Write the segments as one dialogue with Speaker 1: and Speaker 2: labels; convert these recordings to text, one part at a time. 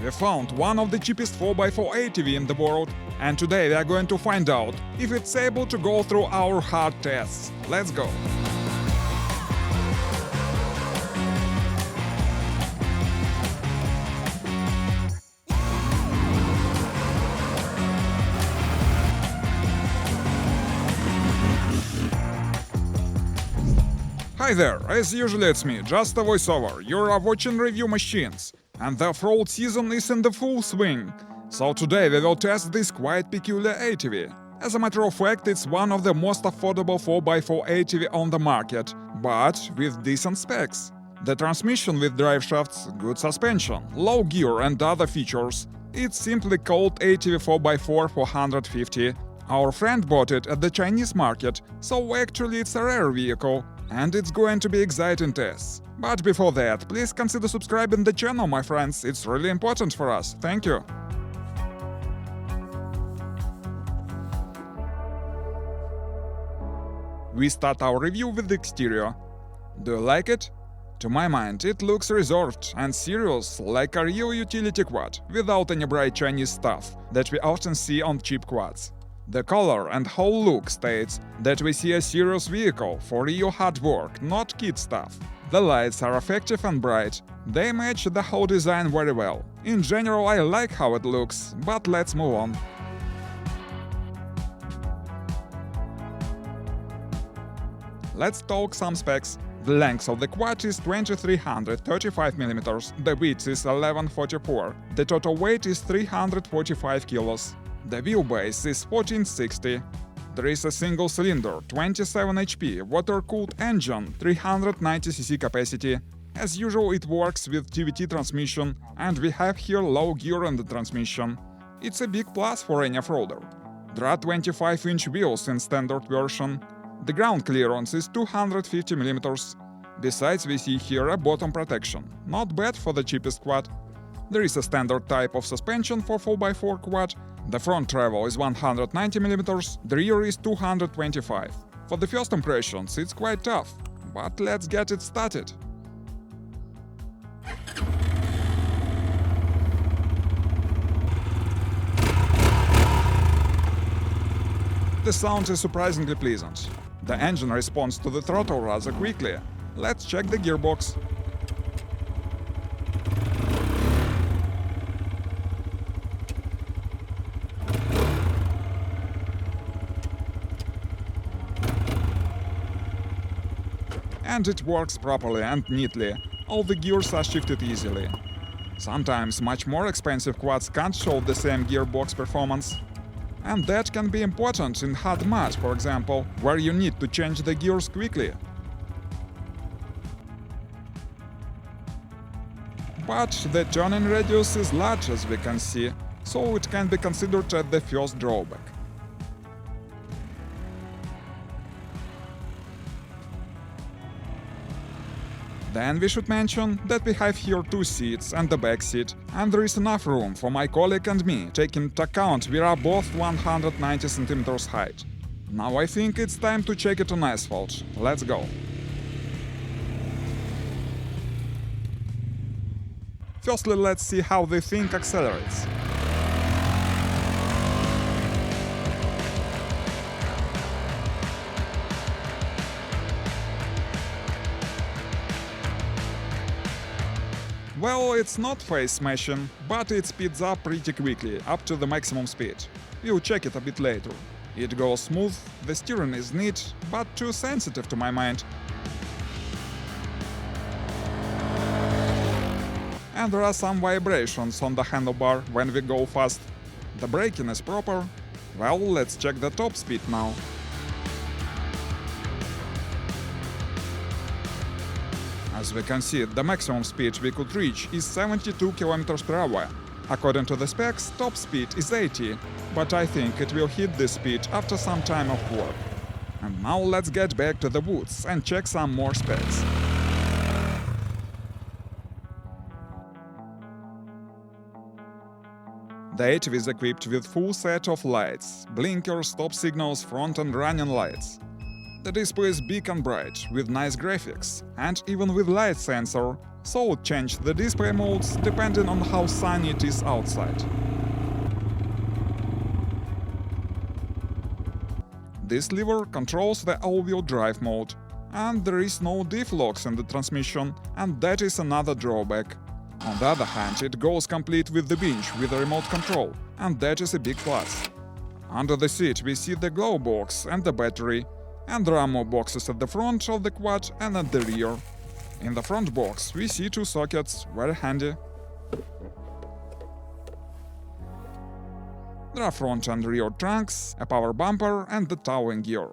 Speaker 1: We found one of the cheapest 4x4 ATV in the world, and today we are going to find out if it's able to go through our hard tests. Let's go! Hi there, as usually it's me, just a voiceover. You're watching Review Machines, and the off-road season is in the full swing. So today we will test this quite peculiar ATV. As a matter of fact, it's one of the most affordable 4x4 ATV on the market, but with decent specs. The transmission with driveshafts, good suspension, low gear and other features. It's simply called ATV 4x4 for 150. Our friend bought it at the Chinese market, so actually it's a rare vehicle. And it's going to be exciting tests. But before that, please consider subscribing the channel, my friends. It's really important for us. Thank you. We start our review with the exterior. Do you like it? To my mind, it looks reserved and serious, like a real utility quad, without any bright Chinese stuff that we often see on cheap quads. The color and whole look states that we see a serious vehicle for real hard work, not kid stuff. The lights are effective and bright. They match the whole design very well. In general, I like how it looks, but let's move on. Let's talk some specs. The length of the quad is 2335 mm, the width is 1144, the total weight is 345 kilos. The wheelbase is 1460. There is a single cylinder, 27 HP, water-cooled engine, 390cc capacity. As usual, it works with TVT transmission, and we have here low gear in the transmission. It's a big plus for any off-roader. There are 25-inch wheels in standard version. The ground clearance is 250 mm. Besides, we see here a bottom protection. Not bad for the cheapest quad. There is a standard type of suspension for 4x4 quad. The front travel is 190 mm, the rear is 225. For the first impressions, it's quite tough, but let's get it started. The sound is surprisingly pleasant. The engine responds to the throttle rather quickly. Let's check the gearbox. And it works properly and neatly. All the gears are shifted easily. Sometimes much more expensive quads can't show the same gearbox performance. And that can be important in hard mud, for example, where you need to change the gears quickly. But the turning radius is large, as we can see, so it can be considered as the first drawback. Then we should mention that we have here two seats and the back seat, and there is enough room for my colleague and me, taking into account we are both 190 cm height. Now I think it's time to check it on asphalt. Let's go. Firstly, let's see how the thing accelerates. Well, it's not face smashing, but it speeds up pretty quickly, up to the maximum speed. We'll check it a bit later. It goes smooth, the steering is neat, but too sensitive to my mind. And there are some vibrations on the handlebar when we go fast. The braking is proper. Well, let's check the top speed now. As we can see, the maximum speed we could reach is 72 km per hour. According to the specs, top speed is 80, but I think it will hit this speed after some time of work. And now let's get back to the woods and check some more specs. The ATV is equipped with full set of lights, blinkers, stop signals, front and running lights. The display is big and bright, with nice graphics, and even with light sensor, so change the display modes depending on how sunny it is outside. This lever controls the all-wheel drive mode, and there is no diff locks in the transmission, and that is another drawback. On the other hand, it goes complete with the winch with a remote control, and that is a big plus. Under the seat we see the glow box and the battery, and there are more boxes at the front of the quad and at the rear. In the front box we see two sockets, very handy. There are front and rear trunks, a power bumper and the towing gear.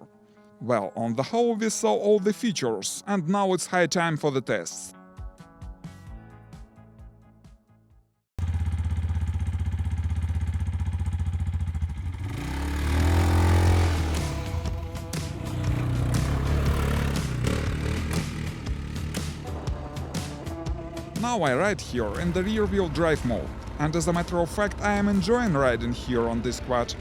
Speaker 1: Well, on the whole we saw all the features, and now it's high time for the tests. Now I ride here in the rear-wheel drive mode, and as a matter of fact I am enjoying riding here on this quad.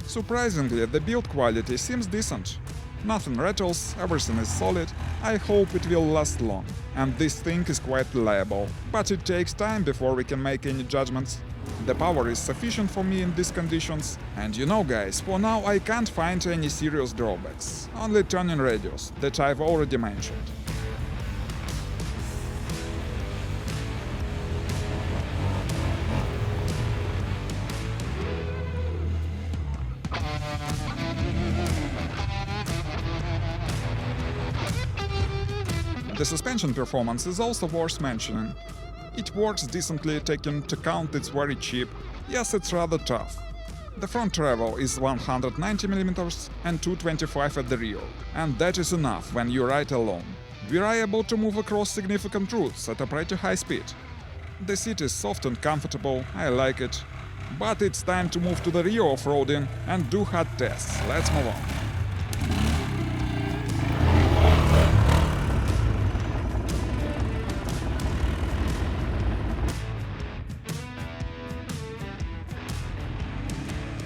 Speaker 1: Surprisingly, the build quality seems decent. Nothing rattles, everything is solid, I hope it will last long. And this thing is quite reliable, but it takes time before we can make any judgments. The power is sufficient for me in these conditions, and you know guys, for now I can't find any serious drawbacks, only turning radius, that I've already mentioned. The suspension performance is also worth mentioning. It works decently taking into account it's very cheap, yes it's rather tough. The front travel is 190mm and 225 at the rear, and that is enough when you ride alone. We are able to move across significant routes at a pretty high speed. The seat is soft and comfortable, I like it. But it's time to move to the rear off-roading and do hard tests, let's move on.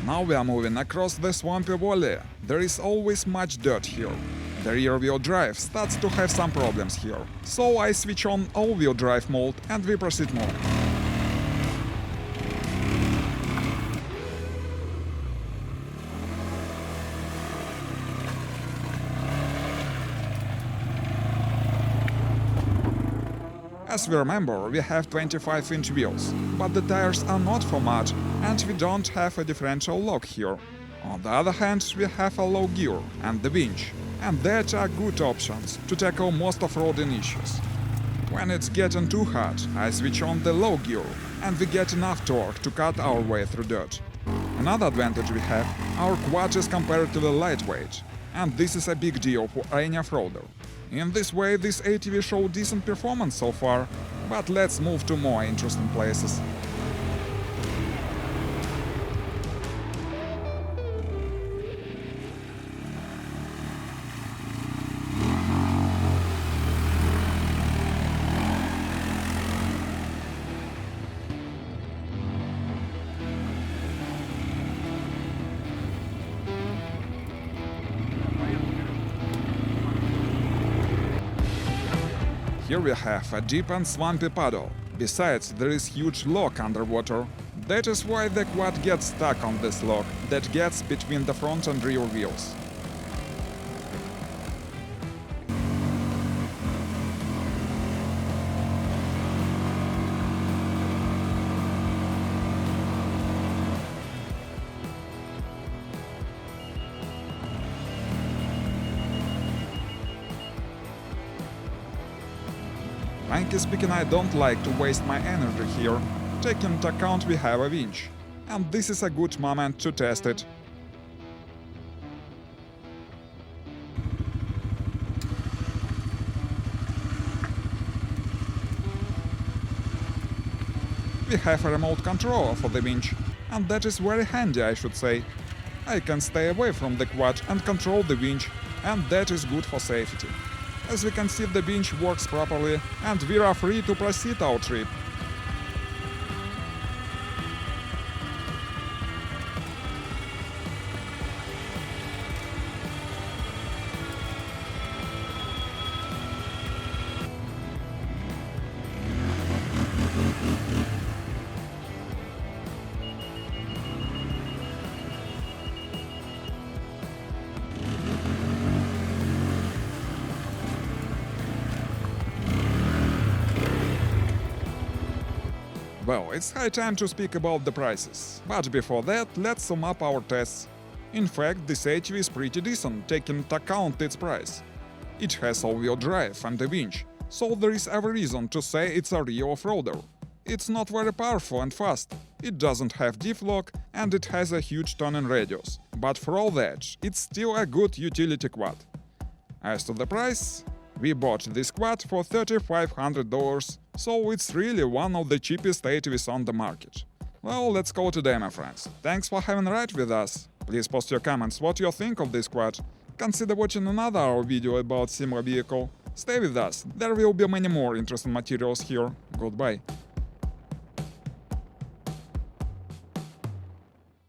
Speaker 1: Now we are moving across the swampy valley. There is always much dirt here. The rear-wheel drive starts to have some problems here, so I switch on all-wheel drive mode and we proceed more. As we remember, we have 25-inch wheels, but the tires are not for mud, and we don't have a differential lock here. On the other hand, we have a low gear and the winch, and that are good options to tackle most off-roading issues. When it's getting too hot, I switch on the low gear, and we get enough torque to cut our way through dirt. Another advantage we have, our quad is comparatively lightweight, and this is a big deal for any off-roader. In this way, this ATV showed decent performance so far, but let's move to more interesting places. Here we have a deep and swampy puddle. Besides, there is huge lock underwater. That is why the quad gets stuck on this lock that gets between the front and rear wheels. Frankly speaking, I don't like to waste my energy here, taking into account we have a winch, and this is a good moment to test it. We have a remote control for the winch, and that is very handy, I should say. I can stay away from the quad and control the winch, and that is good for safety. As we can see, the winch works properly, and we are free to proceed our trip. Well, it's high time to speak about the prices. But before that, let's sum up our tests. In fact, this ATV is pretty decent, taking into account its price. It has all-wheel drive and a winch, so there is every reason to say it's a real off-roader. It's not very powerful and fast, it doesn't have diff lock, and it has a huge turning radius. But for all that, it's still a good utility quad. As to the price, we bought this quad for $3,500, so it's really one of the cheapest ATVs on the market. Well, let's call it a day, my friends. Thanks for having a ride with us. Please post your comments what you think of this quad. Consider watching another video about similar vehicle. Stay with us, there will be many more interesting materials here. Goodbye.